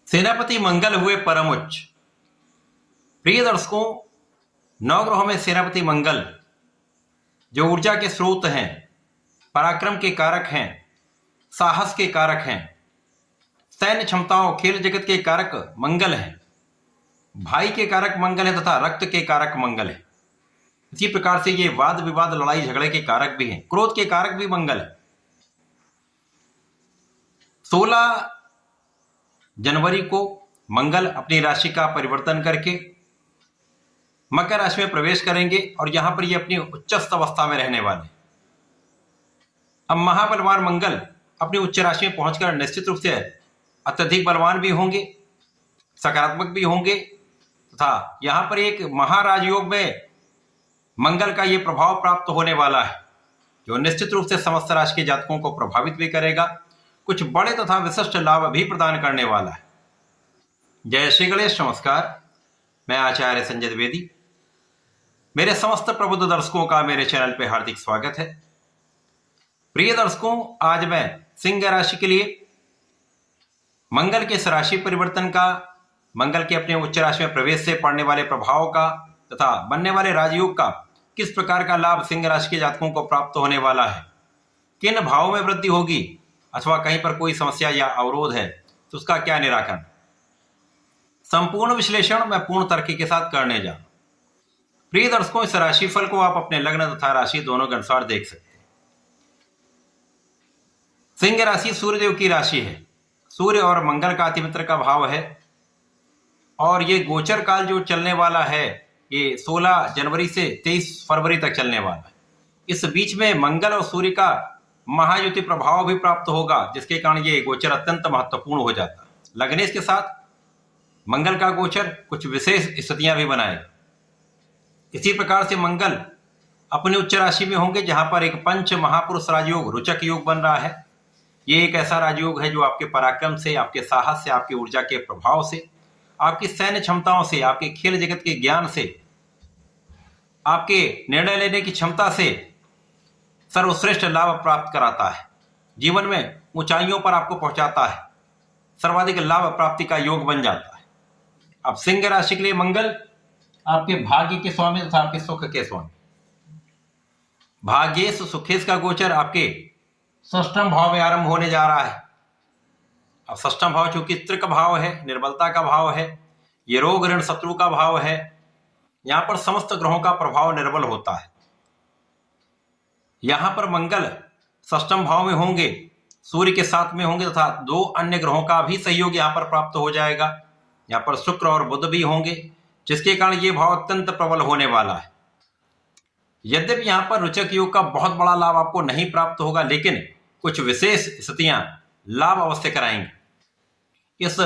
सेनापति मंगल हुए परम उच्च। प्रिय दर्शकों, नवग्रहों में सेनापति मंगल जो ऊर्जा के स्रोत हैं, पराक्रम के कारक हैं, साहस के कारक हैं, सैन्य क्षमताओं, खेल जगत के कारक मंगल हैं, भाई के कारक मंगल है तथा रक्त के कारक मंगल है। इसी प्रकार से ये वाद विवाद, लड़ाई झगड़े के कारक भी हैं, क्रोध के कारक भी मंगल है। 16 जनवरी को मंगल अपनी राशि का परिवर्तन करके मकर राशि में प्रवेश करेंगे और यहां पर ये अपनी उच्चस्थ अवस्था में रहने वाले। अब महाबलवान मंगल अपनी उच्च राशि में पहुंचकर निश्चित रूप से अत्यधिक बलवान भी होंगे, सकारात्मक भी होंगे तथा यहां पर एक महाराजयोग में मंगल का ये प्रभाव प्राप्त होने वाला है जो निश्चित रूप से समस्त राशि के जातकों को प्रभावित भी करेगा, कुछ बड़े तथा विशिष्ट लाभ भी प्रदान करने वाला है। जय श्री गणेश, नमस्कार। मैं आचार्य संजय द्विवेदी। मेरे समस्त प्रबुद्ध दर्शकों का मेरे चैनल पे हार्दिक स्वागत है। प्रिय दर्शकों, आज मैं सिंह राशि के लिए मंगल के इस राशि परिवर्तन का, मंगल के अपने उच्च राशि में प्रवेश से पड़ने वाले प्रभाव का तथा बनने वाले राजयोग का किस प्रकार का लाभ सिंह राशि के जातकों को प्राप्त होने वाला है, किन भावों में वृद्धि होगी अथवा कहीं पर कोई समस्या या अवरोध है तो उसका क्या निराकरण, संपूर्ण विश्लेषण मैं पूर्ण तर्क के साथ करने जा रहा हूं। प्रिय दर्शकों, इस राशिफल को आप अपने लग्न तथा राशि दोनों के अनुसार देख सकते हैं। सिंह राशि सूर्यदेव की राशि है। सूर्य और मंगल का अतिमित्र का भाव है और ये गोचर काल जो चलने वाला है ये 16 जनवरी से 23 फरवरी तक चलने वाला है। इस बीच में मंगल और सूर्य का महायुति प्रभाव भी प्राप्त होगा, जिसके कारण ये गोचर अत्यंत महत्वपूर्ण हो जाता है। लग्नेश के साथ मंगल का गोचर कुछ विशेष स्थितियां भी बनाएगा। इसी प्रकार से मंगल अपने उच्च राशि में होंगे जहां पर एक पंच महापुरुष राजयोग, रुचक योग बन रहा है। ये एक ऐसा राजयोग है जो आपके पराक्रम से, आपके साहस से, आपकी ऊर्जा के प्रभाव से, आपकी सैन्य क्षमताओं से, आपके खेल जगत के ज्ञान से, आपके निर्णय लेने की क्षमता से सर्वश्रेष्ठ लाभ प्राप्त कराता है। जीवन में ऊंचाइयों पर आपको पहुंचाता है, सर्वाधिक लाभ प्राप्ति का योग बन जाता है। अब सिंह राशि के लिए मंगल आपके भाग्य के स्वामी तथा आपके सुख के स्वामी। भाग्येश सुखेश का गोचर आपके षष्ठम भाव में आरंभ होने जा रहा है। अब षष्ठम भाव चूंकि त्रिक भाव है, निर्बलता का भाव है, ये रोग ऋण शत्रु का भाव है, यहां पर समस्त ग्रहों का प्रभाव निर्बल होता है। यहां पर मंगल षष्ठम भाव में होंगे, सूर्य के साथ में होंगे तथा 2 अन्य ग्रहों का भी सहयोग यहां पर प्राप्त हो जाएगा। यहां पर शुक्र और बुध भी होंगे, जिसके कारण ये भाव अत्यंत प्रबल होने वाला है। यद्यपि यहां पर रुचक योग का बहुत बड़ा लाभ आपको नहीं प्राप्त होगा, लेकिन कुछ विशेष स्थितियां लाभ अवश्य कराएंगी। इस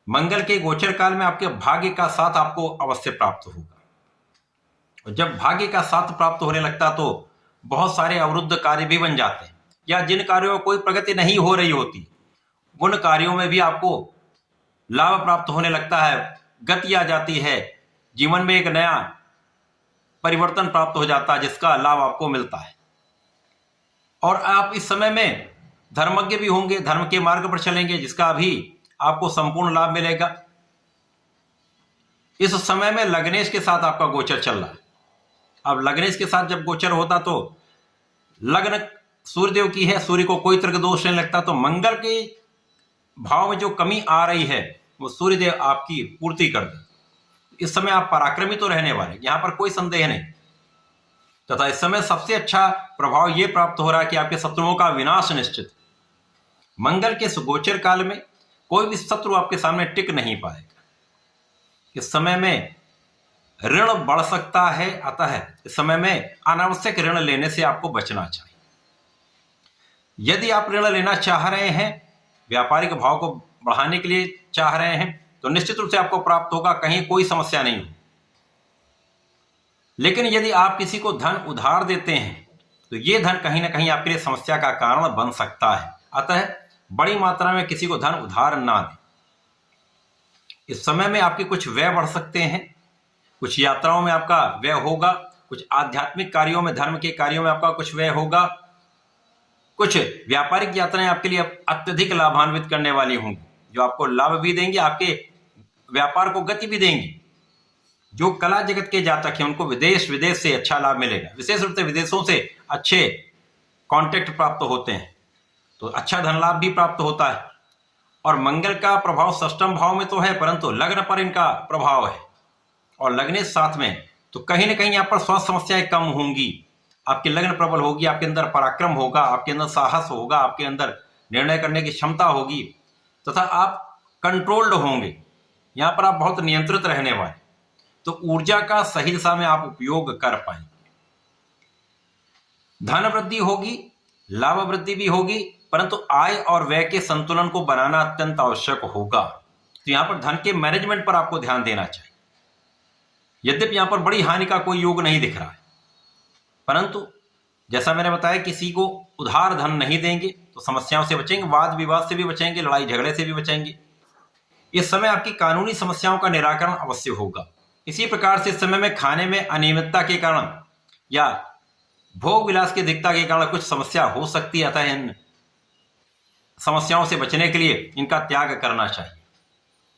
मंगल के गोचर काल में आपके भाग्य का साथ आपको अवश्य प्राप्त होगा और जब भाग्य का साथ प्राप्त होने लगता तो बहुत सारे अवरुद्ध कार्य भी बन जाते हैं, या जिन कार्यों में कोई प्रगति नहीं हो रही होती उन कार्यों में भी आपको लाभ प्राप्त होने लगता है, गति आ जाती है, जीवन में एक नया परिवर्तन प्राप्त हो जाता है जिसका लाभ आपको मिलता है। और आप इस समय में धर्मज्ञ भी होंगे, धर्म के मार्ग पर चलेंगे जिसका भी आपको संपूर्ण लाभ मिलेगा। इस समय में लग्नेश के साथ आपका गोचर चल रहा है। अब लग्नेश के साथ जब गोचर होता तो लग्न सूर्यदेव की है, सूर्य को कोई तरह का दोष नहीं लगता, तो मंगल के भाव में जो कमी आ रही है वो सूर्यदेव आपकी पूर्ति कर दे। इस समय आप पराक्रमी तो रहने वाले, यहां पर कोई संदेह नहीं, तथा इस समय सबसे अच्छा प्रभाव यह प्राप्त हो रहा है कि आपके शत्रुओं का विनाश निश्चित। मंगल के इस गोचर काल में कोई भी शत्रु आपके सामने टिक नहीं पाएगा। इस समय में ऋण बढ़ सकता है, अतः इस समय में अनावश्यक ऋण लेने से आपको बचना चाहिए। यदि आप ऋण लेना चाह रहे हैं, व्यापारिक भाव को बढ़ाने के लिए चाह रहे हैं, तो निश्चित रूप से आपको प्राप्त होगा, कहीं कोई समस्या नहीं हो। लेकिन यदि आप किसी को धन उधार देते हैं तो यह धन कहीं ना कहीं आपके लिए समस्या का कारण बन सकता है, अतः बड़ी मात्रा में किसी को धन उधार ना दें। इस समय में आपके कुछ व्यय बढ़ सकते हैं, कुछ यात्राओं में आपका व्यय होगा, कुछ आध्यात्मिक कार्यों में, धर्म के कार्यों में आपका कुछ व्यय होगा, कुछ व्यापारिक यात्राएं आपके लिए अत्यधिक लाभान्वित करने वाली होंगी। जो आपको लाभ भी देंगी, आपके व्यापार को गति भी देंगी। जो कला जगत के जातक हैं उनको विदेश से अच्छा लाभ मिलेगा। विशेष रूप से विदेशों से अच्छे कॉन्टैक्ट प्राप्त होते हैं, तो अच्छा धन लाभ भी प्राप्त होता है। और मंगल का प्रभाव षष्ठम भाव में तो है, परंतु लग्न पर इनका प्रभाव है, और लग्न साथ में, तो कहीं ना कहीं यहाँ पर स्वास्थ्य समस्याएं कम होंगी। आपकी लग्न प्रबल होगी, आपके अंदर पराक्रम होगा, आपके अंदर साहस होगा, आपके अंदर निर्णय करने की क्षमता होगी, तथा आप कंट्रोल्ड होंगे। यहाँ पर आप बहुत नियंत्रित रहने वाले, तो ऊर्जा का सही दिशा में आप उपयोग कर पाएंगे। धन वृद्धि होगी, लाभ वृद्धि भी होगी, परंतु आय और व्यय के संतुलन को बनाना अत्यंत आवश्यक होगा। तो यहां पर धन के मैनेजमेंट पर आपको ध्यान देना चाहिए। यद्यपि यहां पर बड़ी हानि का कोई योग नहीं दिख रहा है, परंतु जैसा मैंने बताया, किसी को उधार धन नहीं देंगे तो समस्याओं से बचेंगे, वाद विवाद से भी बचेंगे, लड़ाई झगड़े से भी बचेंगे। इस समय आपकी कानूनी समस्याओं का निराकरण अवश्य होगा। इसी प्रकार से इस समय में खाने में अनियमितता के कारण या भोग विलास की अधिकता के कारण कुछ समस्या हो सकती है, अतः इन समस्याओं से बचने के लिए इनका त्याग करना चाहिए।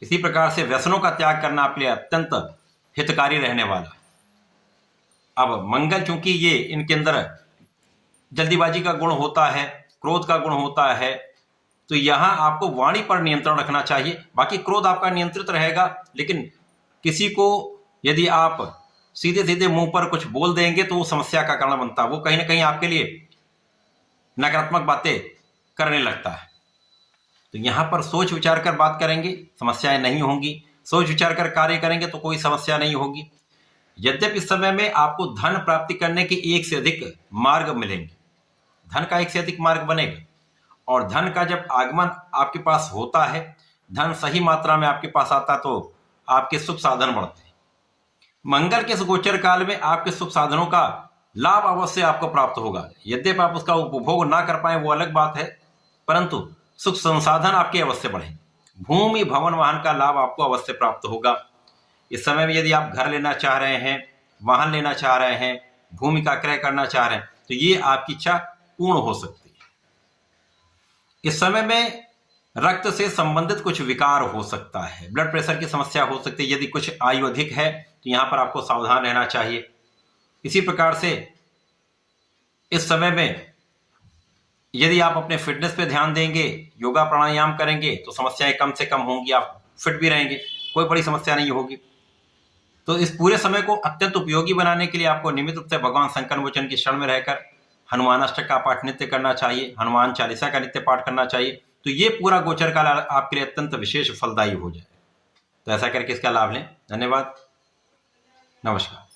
इसी प्रकार से व्यसनों का त्याग करना आपके लिए अत्यंत हितकारी रहने वाला है। अब मंगल, चूंकि ये इनके अंदर जल्दीबाजी का गुण होता है, क्रोध का गुण होता है, तो यहां आपको वाणी पर नियंत्रण रखना चाहिए। बाकी क्रोध आपका नियंत्रित रहेगा, लेकिन किसी को यदि आप सीधे सीधे मुंह पर कुछ बोल देंगे तो वो समस्या का कारण बनता है, वो कहीं ना कहीं आपके लिए नकारात्मक बातें करने लगता है। तो यहां पर सोच विचार कर बात करेंगे, समस्याएं नहीं होंगी। सोच विचार कर कार्य करेंगे तो कोई समस्या नहीं होगी। यद्यपि इस समय में आपको धन प्राप्ति करने के एक से अधिक मार्ग मिलेंगे, धन का एक से अधिक मार्ग बनेगा, और धन का जब आगमन आपके पास होता है, धन सही मात्रा में आपके पास आता है, तो आपके सुख साधन बढ़ते हैं। मंगल के इस गोचर काल में आपके सुख साधनों का लाभ अवश्य आपको प्राप्त होगा। यद्यपि आप उसका उपभोग ना कर पाए वो अलग बात है, परंतु सुख संसाधन आपके अवश्य बढ़े। भूमि भवन वाहन का लाभ आपको अवश्य प्राप्त होगा। इस समय में यदि आप घर लेना चाह रहे हैं, वाहन लेना चाह रहे हैं, भूमि का क्रय करना चाह रहे हैं, तो ये आपकी इच्छा पूर्ण हो सकती है। इस समय में रक्त से संबंधित कुछ विकार हो सकता है, ब्लड प्रेशर की समस्या हो सकती है। यदि कुछ आयु अधिक है तो यहां पर आपको सावधान रहना चाहिए। इसी प्रकार से इस समय में यदि आप अपने फिटनेस पे ध्यान देंगे, योगा प्राणायाम करेंगे, तो समस्याएं कम से कम होंगी, आप फिट भी रहेंगे, कोई बड़ी समस्या नहीं होगी। तो इस पूरे समय को अत्यंत उपयोगी बनाने के लिए आपको नियमित रूप से भगवान शंकर मोचन की शरण में रहकर हनुमान अष्टक का पाठ नित्य करना चाहिए, हनुमान चालीसा का नित्य पाठ करना चाहिए। तो ये पूरा गोचर काल आपके लिए अत्यंत विशेष फलदायी हो जाए। तो ऐसा करके इसका लाभ लें। धन्यवाद, नमस्कार।